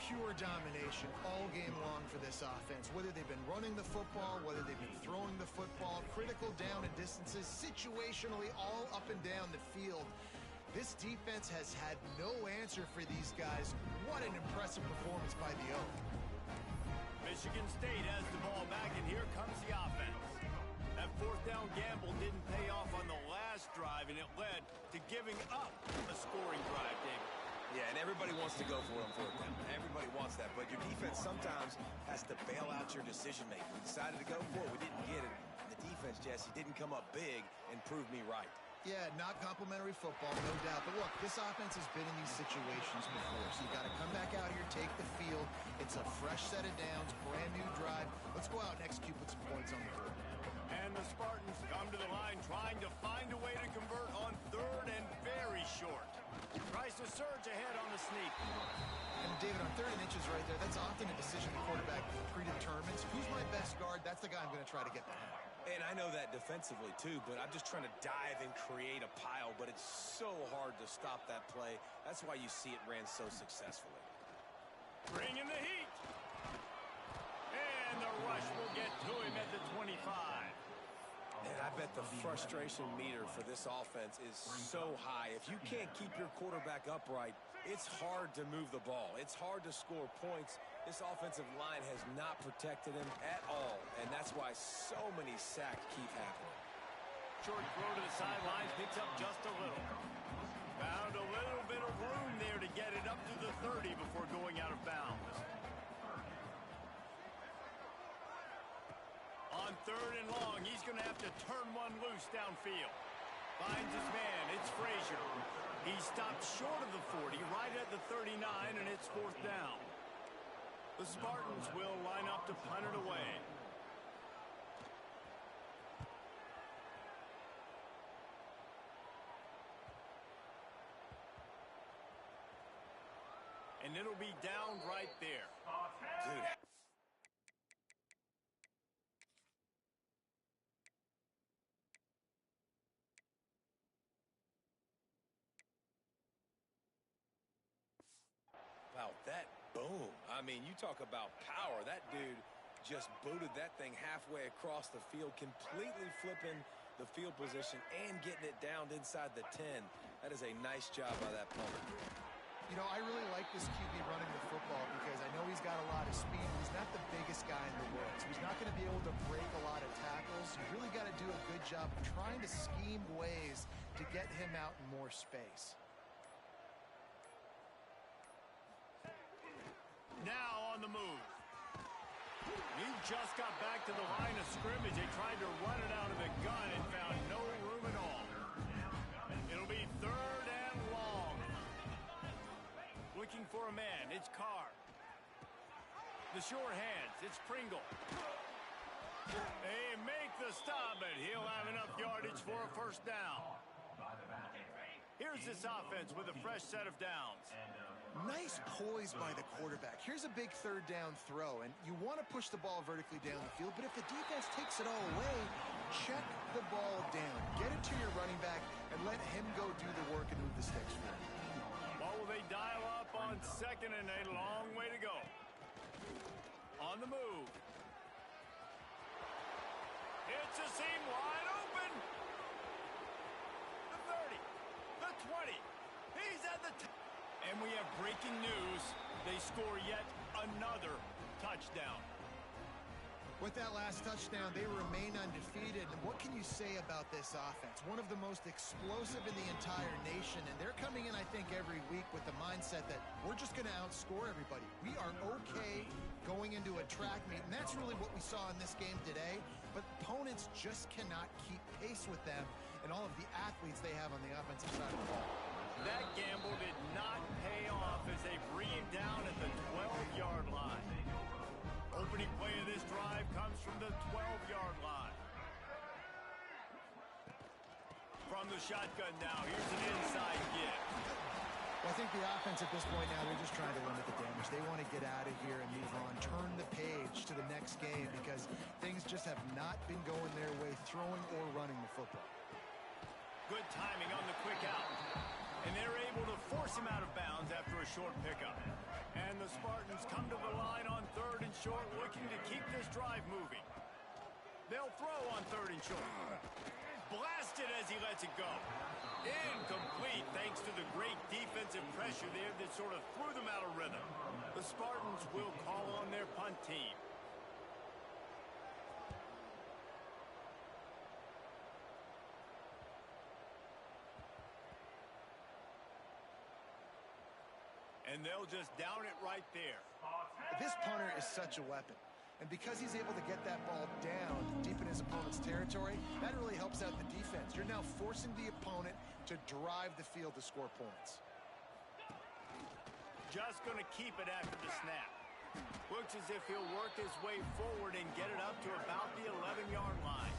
Pure domination all game long for this offense. Whether they've been running the football, whether they've been throwing the football, critical down and distances, situationally all up and down the field. This defense has had no answer for these guys. What an impressive performance by the Oak. Michigan State has the ball back, and here comes the offense. That fourth down gamble didn't pay off on the last drive, and it led to giving up a scoring drive, David. Yeah, and everybody wants to go for it on 4th down. Everybody wants that, but your defense sometimes has to bail out your decision-making. We decided to go for it. We didn't get it. And the defense, Jesse, didn't come up big and prove me right. Yeah, not complimentary football, no doubt. But look, this offense has been in these situations before, so you got to come back out here, take the field. It's a fresh set of downs, brand new drive. Let's go out and execute with some points on the board. And the Spartans come to the line trying to find a way to convert on 3rd and very short. Tries to surge ahead on the sneak. And David, on 3rd and inches right there, that's often a decision the quarterback predetermines. Who's my best guard? That's the guy I'm going to try to get behind. And I know that defensively, too, but I'm just trying to dive and create a pile, but it's so hard to stop that play. That's why you see it ran so successfully. Bring in the heat. And the rush will get to him at the 25. And I bet the frustration meter for this offense is so high. If you can't keep your quarterback upright, it's hard to move the ball. It's hard to score points. This offensive line has not protected him at all, and that's why so many sacks keep happening. Short throw to the sidelines, picks up just a little. Found a little bit of room there to get it up to the 30 before going out of bounds. On 3rd and long, he's going to have to turn one loose downfield. Finds his man, it's Frazier. He stopped short of the 40, right at the 39, and it's 4th down. The Spartans will line up to punt it away. And it'll be down right there. Dude. Wow, that boom. I mean, you talk about power. That dude just booted that thing halfway across the field, completely flipping the field position and getting it down inside the 10. That is a nice job by that punter. You know, I really like this QB running the football because I know he's got a lot of speed. He's not the biggest guy in the world, so he's not going to be able to break a lot of tackles. You really got to do a good job of trying to scheme ways to get him out in more space. Now on the move. He just got back to the line of scrimmage. They tried to run it out of the gun and found no room at all. It'll be 3rd and long. The sure hands. It's Pringle. They make the stop, but he'll have enough yardage for a first down. Here's this offense with a fresh set of downs. Nice poise by the quarterback. Here's a big third down throw, and you want to push the ball vertically down the field, but if the defense takes it all away, check the ball down. Get it to your running back and let him go do the work and move the sticks for him. What will they dial up on 2nd and a long way to go? On the move. It's a seam wide open. The 30. The 20. He's at the top. And we have breaking news. They score yet another touchdown. With that last touchdown, they remain undefeated. And what can you say about this offense? One of the most explosive in the entire nation. And they're coming in, I think, every week with the mindset that we're just going to outscore everybody. We are okay going into a track meet. And that's really what we saw in this game today. But opponents just cannot keep pace with them and all of the athletes they have on the offensive side of the ball. That gamble did not pay off as they bring him down at the 12-yard line. Opening play of this drive comes from the 12-yard line. From the shotgun now, here's an inside give. Well, I think the offense at this point now, they're just trying to limit the damage. They want to get out of here and move on, turn the page to the next game because things just have not been going their way, throwing or running the football. Good timing on the quick out. And they're able to force him out of bounds after a short pickup. And the Spartans come to the line on 3rd and short, looking to keep this drive moving. They'll throw on 3rd and short. Blasted as he lets it go. Incomplete thanks to the great defensive pressure there that sort of threw them out of rhythm. The Spartans will call on their punt team. And they'll just down it right there. This punter is such a weapon. And because he's able to get that ball down deep in his opponent's territory, that really helps out the defense. You're now forcing the opponent to drive the field to score points. Just going to keep it after the snap. Looks as if he'll work his way forward and get it up to about the 11-yard line.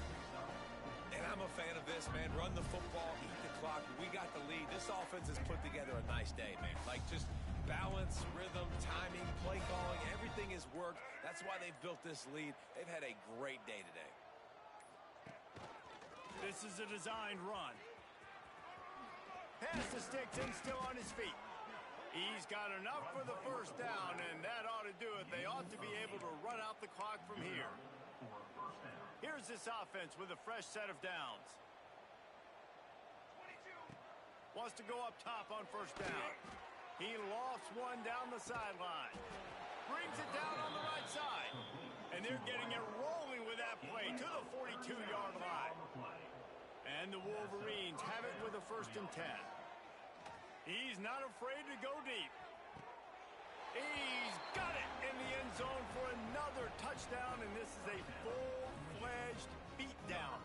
And I'm a fan of this, man. Run the football, eat the clock. We got the lead. This offense has put together a nice day, man. Like, just balance, rhythm, timing, play calling, everything has worked. That's why they've built this lead. They've had a great day today. This is a designed run. Pass to sticks and still on his feet. He's got enough for the first down, and that ought to do it. They ought to be able to run out the clock from here. Here's this offense with a fresh set of downs. Wants to go up top on first down. He lofts one down the sideline. Brings it down on the right side. And they're getting it rolling with that play to the 42-yard line. And the Wolverines have it with a 1st and 10. He's not afraid to go deep. He's got it in the end zone for another touchdown, and this is a full-fledged beatdown.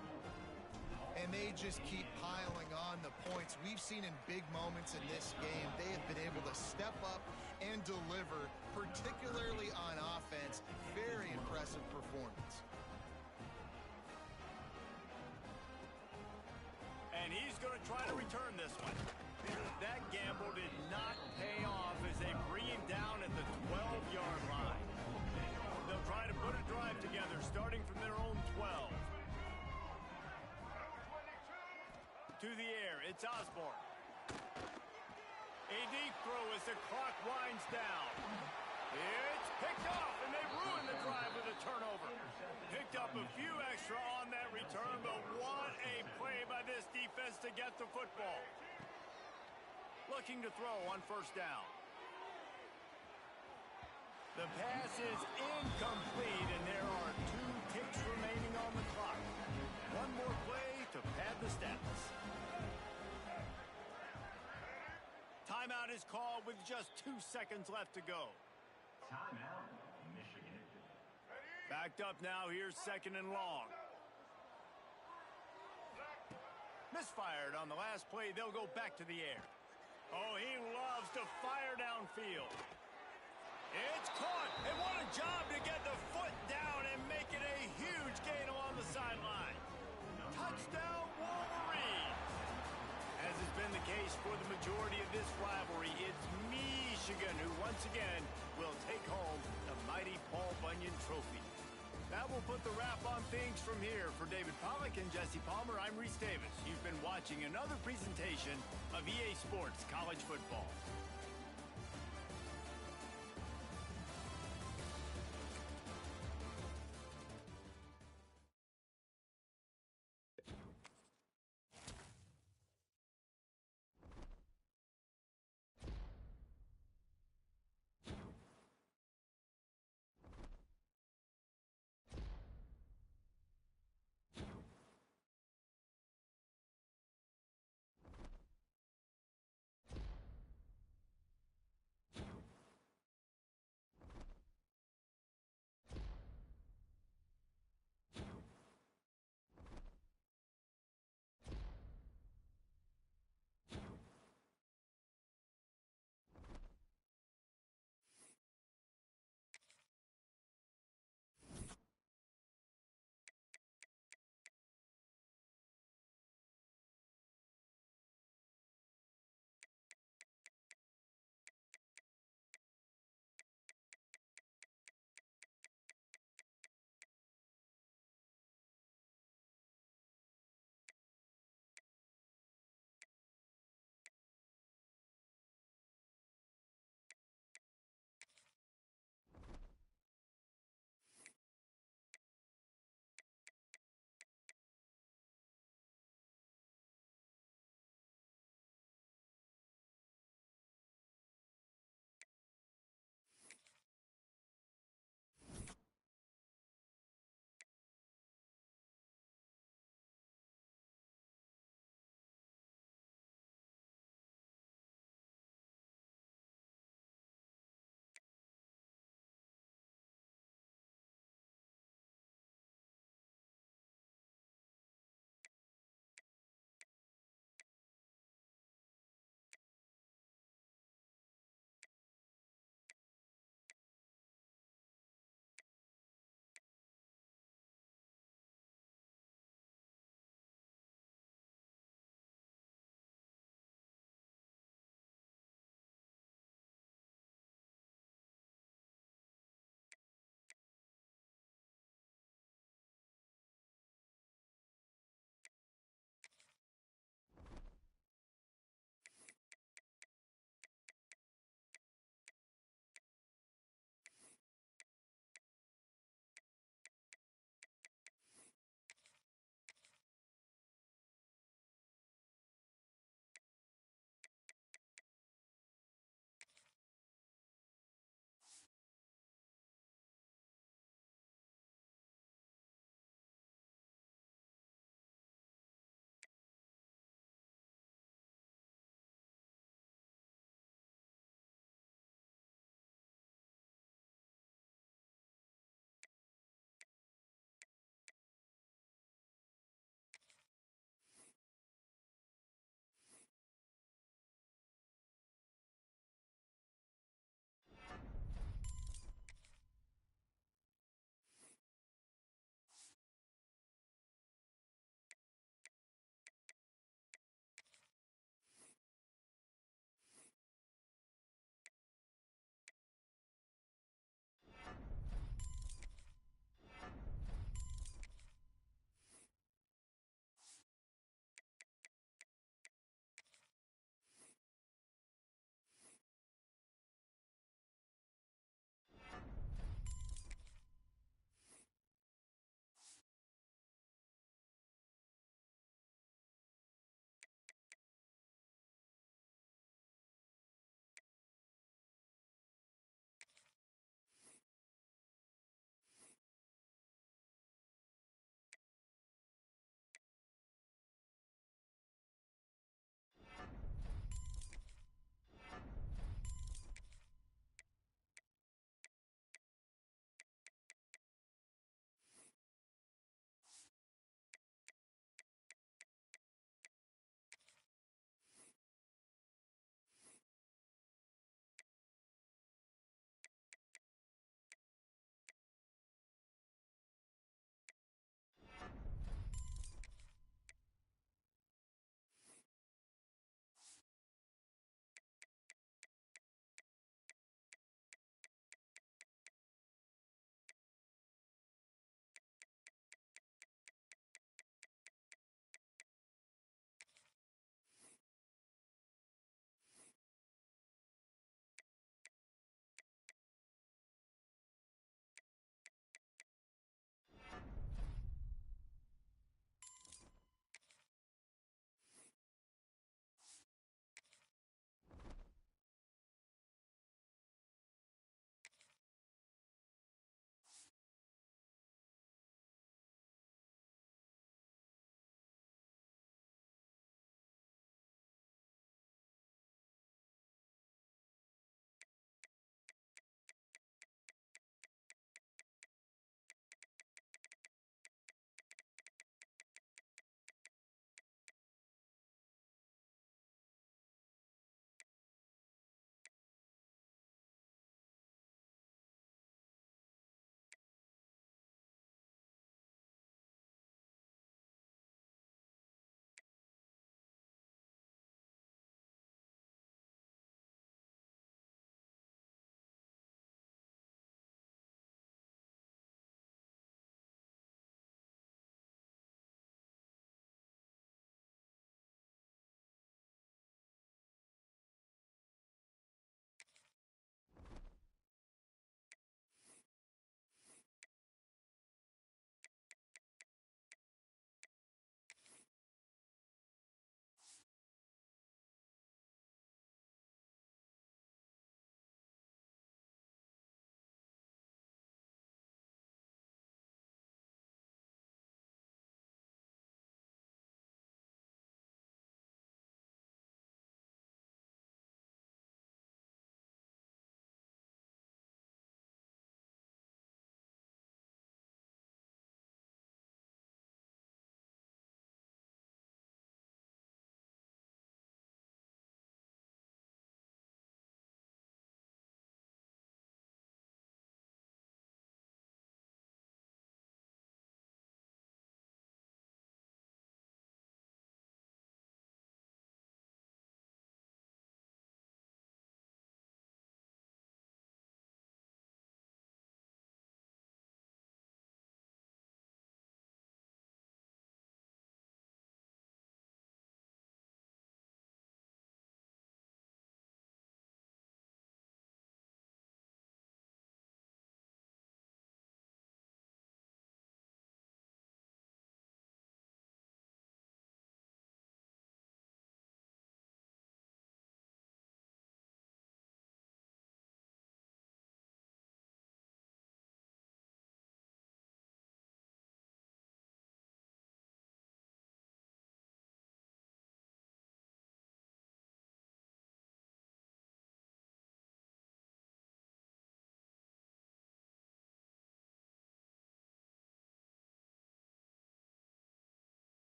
And they just keep piling on the points. We've seen in big moments in this game, they have been able to step up and deliver, particularly on offense. Very impressive performance. And he's going to try to return this one. That gamble did not pay off as they bring him down at the 12-yard line. They'll try to put a drive together starting from their own 12. To the air, it's Osborne. A deep throw as the clock winds down. It's picked off, and they ruined the drive with a turnover. Picked up a few extra on that return, but what a play by this defense to get the football. Looking to throw on first down. The pass is incomplete, and there are 2 ticks remaining on the clock. One more play to pad the stats. Timeout is called with just 2 seconds left to go. Timeout, Michigan. Backed up now, here's 2nd and long. Misfired on the last play, they'll go back to the air. Oh, he loves to fire downfield. It's caught, and what a job to get the foot down and make it a huge gain along the sideline. Touchdown, Wolverines! As has been the case for the majority of this rivalry, it's Michigan who once again will take home the mighty Paul Bunyan Trophy. That will put the wrap on things from here. For David Pollack and Jesse Palmer, I'm Reese Davis. You've been watching another presentation of EA Sports College Football.